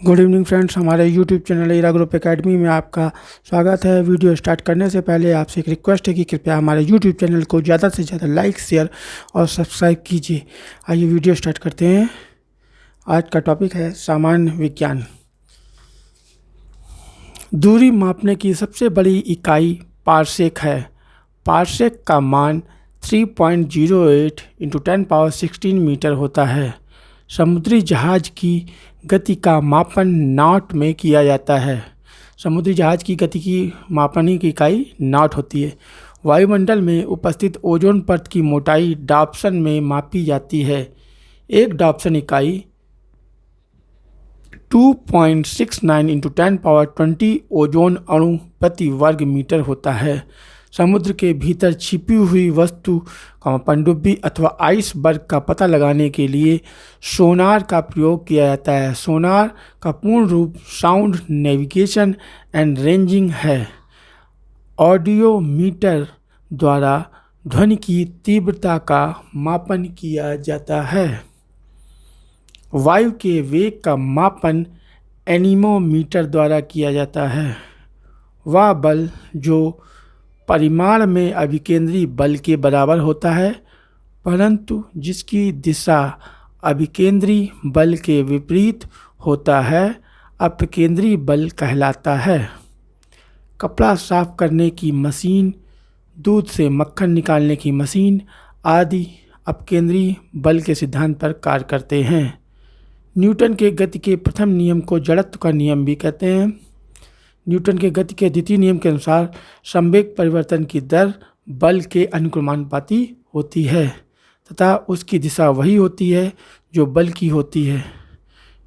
Good evening friends, हमारे YouTube channel Ira group academy में आपका स्वागत है। वीडियो स्टार्ट करने से पहले आपसे एक रिक्वेस्ट है कि कृपया हमारे यूट्यूब चैनल को ज़्यादा से ज़्यादा लाइक, शेयर और सब्सक्राइब कीजिए। आइए वीडियो स्टार्ट करते हैं। आज का टॉपिक है सामान्य विज्ञान। दूरी मापने की सबसे बड़ी इकाई पारसेक है। पारसेक का मान 3.08 × 10⁻16 मीटर होता है। समुद्री जहाज की गति का मापन नॉट में किया जाता है। समुद्री जहाज की गति की मापने की इकाई नॉट होती है। वायुमंडल में उपस्थित ओजोन परत की मोटाई डॉप्सन में मापी जाती है। एक डॉप्सन इकाई 2.69 × 10⁻20 ओजोन अणु प्रति वर्ग मीटर होता है। समुद्र के भीतर छिपी हुई वस्तु पनडुब्बी अथवा आइसबर्ग का पता लगाने के लिए सोनार का प्रयोग किया जाता है। सोनार का पूर्ण रूप साउंड नेविगेशन एंड रेंजिंग है। ऑडियोमीटर द्वारा ध्वनि की तीव्रता का मापन किया जाता है। वायु के वेग का मापन एनीमोमीटर द्वारा किया जाता है। वह बल जो परिमाण में अभिकेंद्री बल के बराबर होता है, परंतु जिसकी दिशा अभिकेंद्री बल के विपरीत होता है, अपकेंद्री बल कहलाता है। कपड़ा साफ करने की मशीन, दूध से मक्खन निकालने की मशीन आदि अपकेंद्री बल के सिद्धांत पर कार्य करते हैं। न्यूटन के गति के प्रथम नियम को जड़त्व का नियम भी कहते हैं। न्यूटन के गति के द्वितीय नियम के अनुसार संवेग परिवर्तन की दर बल के अनुक्रमानुपाती होती है तथा उसकी दिशा वही होती है जो बल की होती है।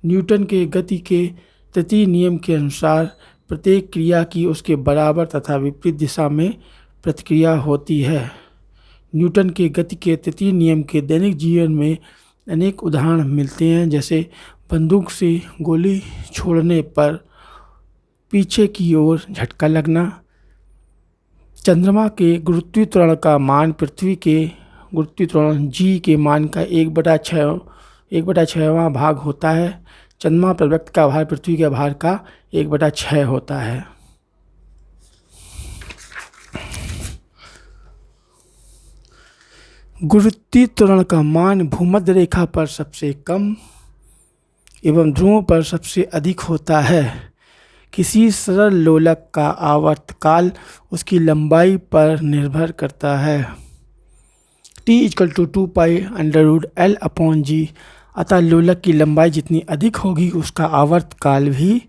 न्यूटन के गति के तृतीय नियम के अनुसार प्रत्येक क्रिया की उसके बराबर तथा विपरीत दिशा में प्रतिक्रिया होती है। न्यूटन के गति के तृतीय नियम के दैनिक जीवन में अनेक उदाहरण मिलते हैं, जैसे बंदूक से गोली छोड़ने पर पीछे की ओर झटका लगना, चंद्रमा के गुरुत्वाकर्षण का मान पृथ्वी के गुरुत्वाकर्षण g के मान का 1/6वां भाग होता है। चंद्रमा पर व्यक्त का भार पृथ्वी के भार का 1/6 होता है। गुरुत्वाकर्षण का मान भूमध्य रेखा पर सबसे कम एवं ध्रुवों पर सबसे अधिक होता है। किसी सरल लोलक का आवर्तकाल उसकी लंबाई पर निर्भर करता है। t = 2π√L/g। अतः लोलक की लंबाई जितनी अधिक होगी उसका आवर्तकाल भी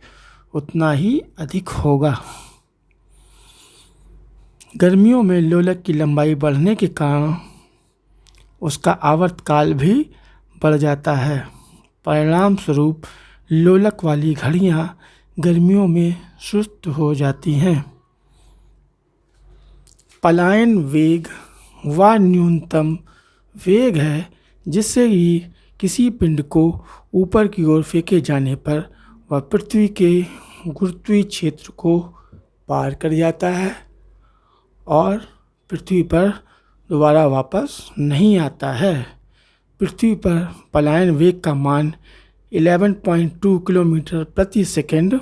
उतना ही अधिक होगा। गर्मियों में लोलक की लंबाई बढ़ने के कारण उसका आवर्तकाल भी बढ़ जाता है। परिणाम स्वरूप लोलक वाली घड़ियां गर्मियों में सुस्त हो जाती हैं। पलायन वेग वह न्यूनतम वेग है जिससे ही किसी पिंड को ऊपर की ओर फेंके जाने पर वह पृथ्वी के गुरुत्वीय क्षेत्र को पार कर जाता है और पृथ्वी पर दोबारा वापस नहीं आता है। पृथ्वी पर पलायन वेग का मान 11.2 किलोमीटर प्रति सेकंड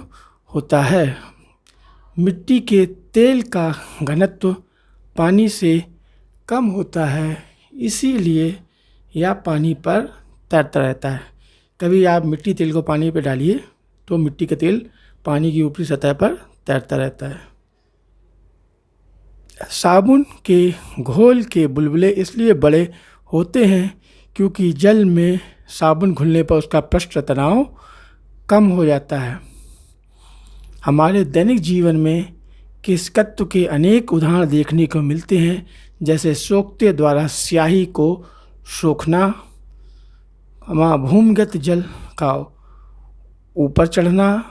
होता है। मिट्टी के तेल का घनत्व पानी से कम होता है, इसीलिए यह पानी पर तैरता रहता है। कभी आप मिट्टी तेल को पानी पर डालिए तो मिट्टी का तेल पानी की ऊपरी सतह पर तैरता रहता है। साबुन के घोल के बुलबुले इसलिए बड़े होते हैं क्योंकि जल में साबुन घुलने पर उसका पृष्ठ तनाव कम हो जाता है। हमारे दैनिक जीवन में किसकत्व के अनेक उदाहरण देखने को मिलते हैं, जैसे सोखते द्वारा स्याही को सोखना, भूमिगत जल का ऊपर चढ़ना,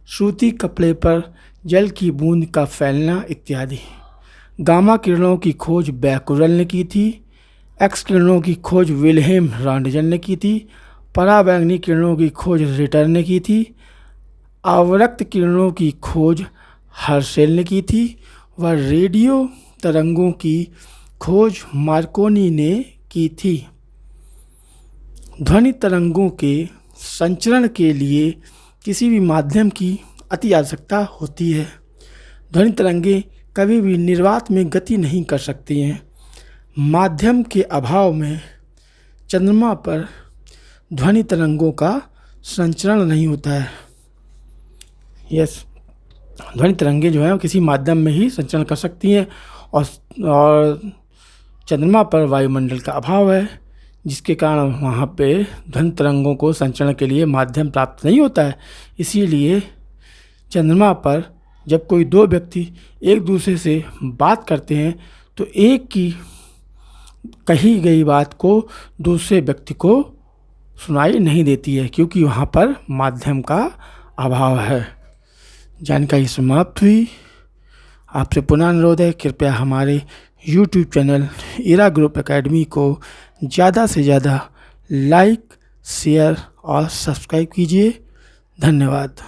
सूती कपड़े पर जल की बूंद का फैलना इत्यादि। गामा किरणों की खोज बैकुरल ने की थी। एक्स किरणों की खोज विल्हेम रॉन्टजन ने की थी। पराबैंगनी किरणों की खोज रिटर ने की थी। आवर्त किरणों की खोज हर्शेल ने की थी। वह रेडियो तरंगों की खोज मार्कोनी ने की थी। ध्वनि तरंगों के संचरण के लिए किसी भी माध्यम की अति आवश्यकता होती है। ध्वनि तरंगें कभी भी निर्वात में गति नहीं कर सकती हैं। माध्यम के अभाव में चंद्रमा पर ध्वनि तरंगों का संचरण नहीं होता है। यस, ध्वनि तरंगें जो है वो किसी माध्यम में ही संचरण कर सकती हैं और चंद्रमा पर वायुमंडल का अभाव है, जिसके कारण वहाँ पे ध्वनि तरंगों को संचरण के लिए माध्यम प्राप्त नहीं होता है। इसीलिए चंद्रमा पर जब कोई दो व्यक्ति एक दूसरे से बात करते हैं तो एक की कही गई बात को दूसरे व्यक्ति को सुनाई नहीं देती है, क्योंकि वहाँ पर माध्यम का अभाव है। जानकारी समाप्त हुई। आपसे पुनः अनुरोध है, कृपया हमारे YouTube चैनल इरा ग्रुप एकेडमी को ज़्यादा से ज़्यादा लाइक, शेयर और सब्सक्राइब कीजिए। धन्यवाद।